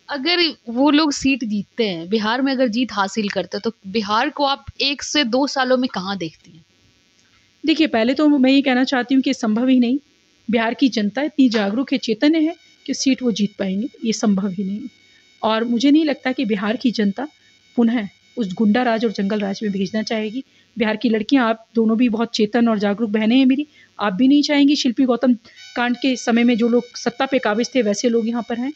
अगर वो लोग सीट जीतते हैं, बिहार में अगर जीत हासिल करते हैं, तो बिहार को आप 1 से 2 सालों में कहाँ देखती हैं? देखिए, पहले तो मैं ये कहना चाहती हूँ कि संभव ही नहीं। बिहार की जनता इतनी जागरूक है, चैतन्य है कि सीट वो जीत पाएँगे, ये संभव ही नहीं। और मुझे नहीं लगता कि बिहार की जनता पुनः उस गुंडा राज और जंगल राज में भेजना चाहेगी। बिहार की लड़कियाँ, आप दोनों भी बहुत चेतन और जागरूक बहनें हैं मेरी। आप भी नहीं चाहेंगी शिल्पी गौतम कांड के समय में जो लोग सत्ता पे काबिज़ थे, वैसे लोग यहाँ पर हैं।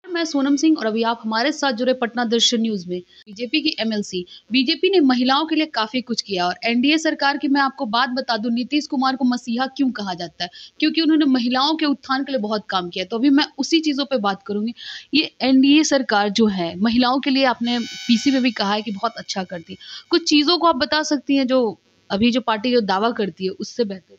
मैं सोनम सिंह और अभी आप हमारे साथ जुड़े पटना दर्शन न्यूज़ में। बीजेपी की एमएलसी बीजेपी ने महिलाओं के लिए काफ़ी कुछ किया और एनडीए सरकार की मैं आपको बात बता दूं, नीतीश कुमार को मसीहा क्यों कहा जाता है? क्योंकि उन्होंने महिलाओं के उत्थान के लिए बहुत काम किया। तो अभी मैं उसी चीज़ों पे बात करूंगी। ये एनडीए सरकार जो है महिलाओं के लिए, आपने पीसी में भी कहा है कि बहुत अच्छा करती है। कुछ चीज़ों को आप बता सकती हैं जो अभी जो पार्टी जो दावा करती है उससे बेहतर हो?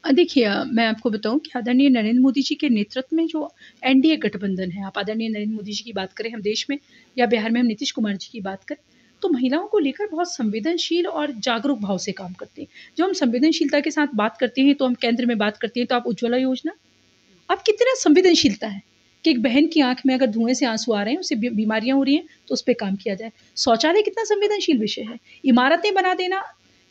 देखिए, मैं आपको बताऊँ कि आदरणीय नरेंद्र मोदी जी के नेतृत्व में जो एनडीए गठबंधन है, आप आदरणीय नरेंद्र मोदी जी की बात करें हम देश में, या बिहार में हम नीतीश कुमार जी की बात करें, तो महिलाओं को लेकर बहुत संवेदनशील और जागरूक भाव से काम करते हैं। जब हम संवेदनशीलता के साथ बात करते हैं, तो हम केंद्र में बात करते हैं, तो आप उज्ज्वला योजना, अब कितना संवेदनशीलता है कि एक बहन की आँख में अगर धुएँ से आँसू आ रहे हैं, उसे बीमारियाँ हो रही हैं, तो उस पे काम किया जाए। शौचालय कितना संवेदनशील विषय है। इमारतें बना देना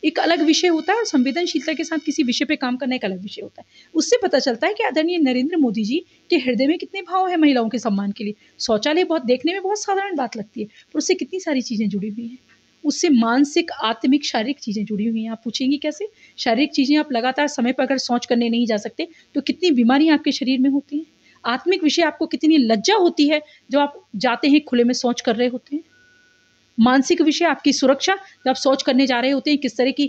एक अलग विषय होता है और संवेदनशीलता के साथ किसी विषय पे काम करना एक अलग विषय होता है। उससे पता चलता है कि आदरणीय नरेंद्र मोदी जी के हृदय में कितने भाव है महिलाओं के सम्मान के लिए। शौचालय बहुत देखने में बहुत साधारण बात लगती है, पर उससे कितनी सारी चीज़ें जुड़ी हुई हैं। उससे मानसिक, आत्मिक, शारीरिक चीज़ें जुड़ी हुई हैं। आप पूछेंगी कैसे? शारीरिक चीज़ें, आप लगातार समय पर अगर शौच करने नहीं जा सकते, तो कितनी बीमारियाँ आपके शरीर में होती हैं। आत्मिक विषय, आपको कितनी लज्जा होती है जब आप जाते हैं खुले में शौच कर रहे होते हैं। मानसिक विषय, आपकी सुरक्षा, जब आप शौच करने जा रहे होते हैं, किस तरह की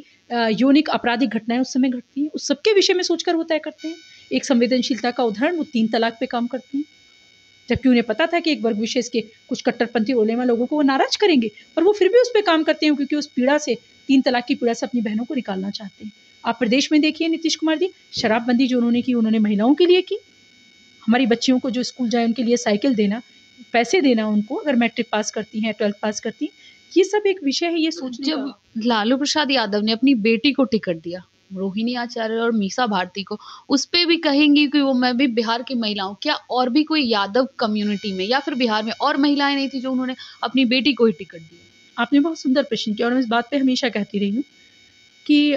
यौनिक आपराधिक घटनाएँ उस समय घटती हैं, उस सबके विषय में सोचकर वो तय करते हैं। एक संवेदनशीलता का उदाहरण, वो 3 तलाक पे काम करते हैं। जबकि उन्हें पता था कि एक वर्ग विशेष के कुछ कट्टरपंथी उलेमा लोगों को वो नाराज़ करेंगे, पर वो फिर भी उस पे काम करते हैं, क्योंकि उस पीड़ा से, 3 तलाक की पीड़ा से अपनी बहनों को निकालना चाहते हैं। आप प्रदेश में देखिए नीतीश कुमार जी, शराबबंदी जो उन्होंने की, उन्होंने महिलाओं के लिए की। हमारी बच्चियों को जो स्कूल जाएँ उनके लिए साइकिल देना, पैसे देना उनको अगर मैट्रिक पास करती हैं, 12th पास करती हैं, ये सब एक विषय है, ये सोचने जब का। लालू प्रसाद यादव ने अपनी बेटी को टिकट दिया, रोहिणी आचार्य और मीसा भारती को, उस पे भी कहेंगी कि वो मैं भी बिहार की महिलाओं, क्या और भी कोई यादव कम्युनिटी में या फिर बिहार में और महिलाएं नहीं थी जो उन्होंने अपनी बेटी को ही टिकट दिया? आपने बहुत सुंदर प्रश्न किया और मैं इस बात पे हमेशा कहती रही हूँ कि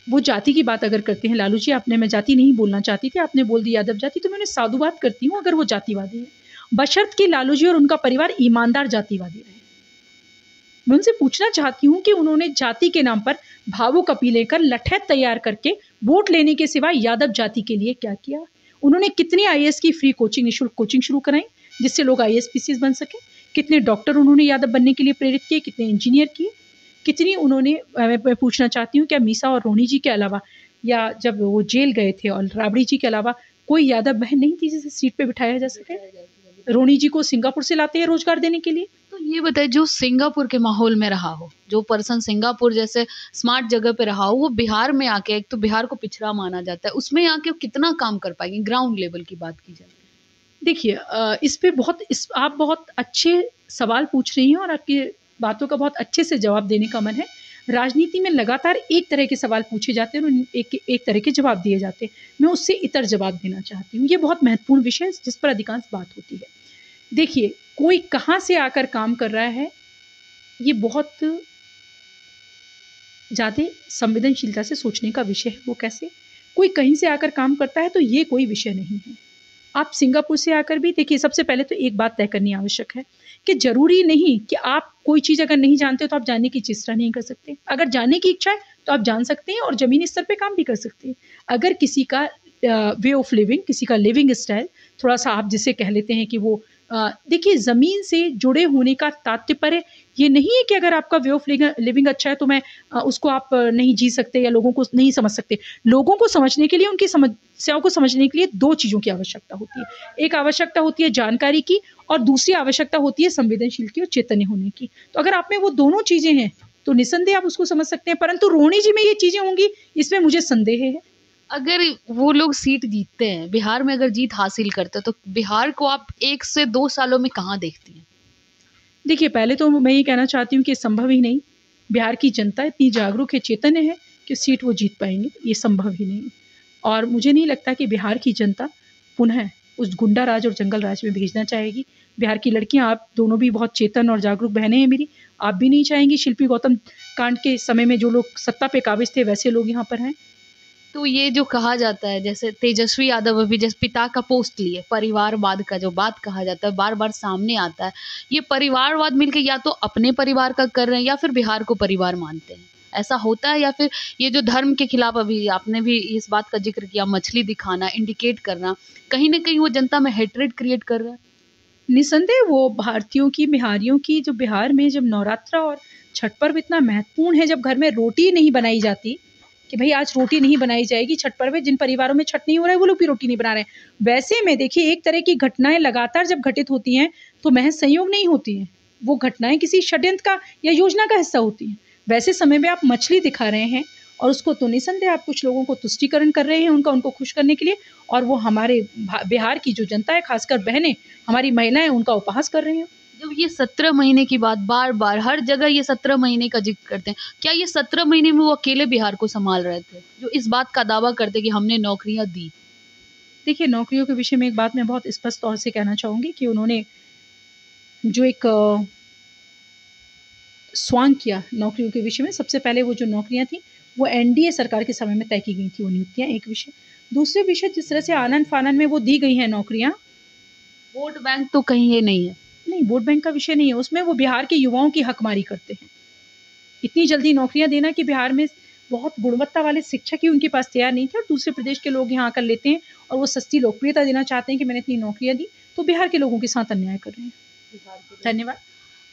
वो जाति की बात अगर करते हैं लालू जी, आपने, मैं जाति नहीं बोलना चाहती थी, आपने बोल दी यादव जाति, तो मैं उन्हें साधुवाद करती हूँ अगर वो जातिवादी है, बशर्त कि लालू जी और उनका परिवार ईमानदार जातिवादी रहे। मैं उनसे पूछना चाहती हूँ कि उन्होंने जाति के नाम पर भावुक अपीलें कर, लठैत तैयार करके वोट लेने के सिवा यादव जाति के लिए क्या किया? उन्होंने कितनी आईएएस की फ्री कोचिंग, निःशुल्क कोचिंग शुरू कराई, जिससे लोग आईएएस पीसीएस बन सके? कितने डॉक्टर उन्होंने यादव बनने के लिए प्रेरित किए? कितने इंजीनियर किए? कितनी उन्होंने, मैं पूछना चाहती हूँ, क्या मीसा और रोहिणी जी के अलावा, या जब वो जेल गए थे, और राबड़ी जी के अलावा कोई यादव बहन नहीं थी जिसे सीट पे बिठाया जा सके? रोहिणी जी को सिंगापुर से लाते हैं रोजगार देने के लिए। तो ये बताइए, जो सिंगापुर के माहौल में रहा हो, जो पर्सन सिंगापुर जैसे स्मार्ट जगह पे रहा हो, वो बिहार में आके, एक तो बिहार को पिछड़ा माना जाता है, उसमें आके वो कितना काम कर पाएंगे? ग्राउंड लेवल की बात की जाए। देखिए, इस पे आप बहुत अच्छे सवाल पूछ रही हैं और आपकी बातों का बहुत अच्छे से जवाब देने का मन है। राजनीति में लगातार एक तरह के सवाल पूछे जाते हैं और एक तरह के जवाब दिए जाते हैं। मैं उससे इतर जवाब देना चाहती हूँ। ये बहुत महत्वपूर्ण विषय है जिस पर अधिकांश बात होती है। देखिए, कोई कहाँ से आकर काम कर रहा है, ये बहुत ज़्यादा संवेदनशीलता से सोचने का विषय है। वो कैसे? कोई कहीं से आकर काम करता है तो ये कोई विषय नहीं है। आप सिंगापुर से आकर भी देखिए, सबसे पहले तो एक बात तय करनी आवश्यक है कि ज़रूरी नहीं कि आप कोई चीज़ अगर नहीं जानते हो तो आप जानने की चेष्टा नहीं कर सकते। अगर जानने की इच्छा है तो आप जान सकते हैं और ज़मीनी स्तर पे काम भी कर सकते हैं। अगर किसी का वे ऑफ लिविंग, किसी का लिविंग स्टाइल थोड़ा-सा, आप जिसे कह लेते हैं कि वो, देखिए, ज़मीन से जुड़े होने का तात्पर्य ये नहीं है कि अगर आपका वे ऑफ लिविंग अच्छा है तो मैं उसको आप नहीं जी सकते या लोगों को नहीं समझ सकते। लोगों को समझने के लिए, उनकी समस्याओं को समझने के लिए 2 चीज़ों की आवश्यकता होती है। एक आवश्यकता होती है जानकारी की और दूसरी आवश्यकता होती है संवेदनशील की और चैतन्य होने की। तो अगर आप में वो दोनों चीज़ें हैं तो निस्संदेह आप उसको समझ सकते हैं, परंतु रोहिणी जी में ये चीज़ें होंगी, इसमें मुझे संदेह है। अगर वो लोग सीट जीतते हैं, बिहार में अगर जीत हासिल करते हैं, तो बिहार को आप 1 से 2 सालों में कहाँ देखती हैं? देखिए, पहले तो मैं ये कहना चाहती हूँ कि संभव ही नहीं। बिहार की जनता इतनी जागरूक है, चेतन्य है कि सीट वो जीत पाएंगे, ये संभव ही नहीं। और मुझे नहीं लगता कि बिहार की जनता पुनः उस गुंडा राज और जंगल राज में भेजना चाहेगी। बिहार की लड़कियां, आप दोनों भी बहुत चेतन और जागरूक बहनें हैं मेरी, आप भी नहीं चाहेंगी शिल्पी गौतम कांड के समय में जो लोग सत्ता पे काबिज थे वैसे लोग यहाँ पर हैं। तो ये जो कहा जाता है, जैसे तेजस्वी यादव अभी जैसे पिता का पोस्ट लिए, परिवारवाद का जो बात कहा जाता है बार बार सामने आता है, ये परिवारवाद मिलके या तो अपने परिवार का कर रहे हैं या फिर बिहार को परिवार मानते हैं, ऐसा होता है? या फिर ये जो धर्म के खिलाफ अभी आपने भी इस बात का जिक्र किया, मछली दिखाना, इंडिकेट करना, कहीं ना कहीं वो जनता में हेट्रेड क्रिएट कर रहा है? निसंदेह वो भारतीयों की, बिहारियों की, जो बिहार में जब नवरात्र और छठ पर्व इतना महत्वपूर्ण है, जब घर में रोटी नहीं बनाई जाती कि भाई आज रोटी नहीं बनाई जाएगी छठ पर्व में, जिन परिवारों में छठ नहीं हो रहा है वो लोग भी रोटी नहीं बना रहे हैं। वैसे में देखिए, एक तरह की घटनाएं लगातार जब घटित होती हैं तो महज संयोग नहीं होती हैं, वो घटनाएं किसी षड्यंत्र का या योजना का हिस्सा होती हैं। वैसे समय में आप मछली दिखा रहे हैं और उसको तो निसंदेह आप कुछ लोगों को तुष्टीकरण कर रहे हैं उनको खुश करने के लिए, और वो हमारे बिहार की जो जनता है, खासकर बहनें, हमारी महिलाएं, उनका उपहास कर रहे हैं। जब ये 17 महीने की बात बार बार हर जगह ये 17 महीने का जिक्र करते हैं, क्या ये 17 महीने में वो अकेले बिहार को संभाल रहे थे जो इस बात का दावा करते कि हमने नौकरियां दी? देखिए, नौकरियों के विषय में एक बात मैं बहुत स्पष्ट तौर से कहना चाहूँगी कि उन्होंने जो एक स्वांग किया नौकरियों के विषय में, सबसे पहले वो जो नौकरियां थी वो एनडीए सरकार के समय में तय की गई थी, वो नियुक्तियां, एक विषय। दूसरे विषय, जिस तरह से आनन फानन में वो दी गई हैं नौकरियां, वोट बैंक तो कहीं ये नहीं है। नहीं, वोट बैंक का विषय नहीं है, उसमें वो बिहार के युवाओं की हकमारी करते हैं। इतनी जल्दी नौकरियां देना कि बिहार में बहुत गुणवत्ता वाले शिक्षक ही उनके पास तैयार नहीं थे और दूसरे प्रदेश के लोग यहाँ आकर लेते हैं और वो सस्ती लोकप्रियता देना चाहते हैं कि मैंने इतनी नौकरियां दी, तो बिहार के लोगों के साथ अन्याय कर रहे हैं। धन्यवाद।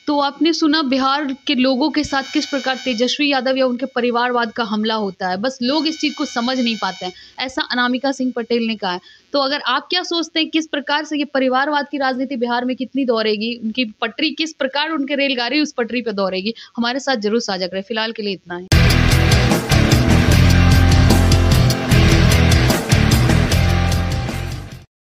तो आपने सुना बिहार के लोगों के साथ किस प्रकार तेजस्वी यादव या उनके परिवारवाद का हमला होता है, बस लोग इस चीज़ को समझ नहीं पाते हैं, ऐसा अनामिका सिंह पटेल ने कहा है। तो अगर आप क्या सोचते हैं, किस प्रकार से ये परिवारवाद की राजनीति बिहार में कितनी दौड़ेगी, उनकी पटरी किस प्रकार, उनके रेलगाड़ी उस पटरी पर दौड़ेगी? हमारे साथ जरूर साझा करें। फिलहाल के लिए इतना ही।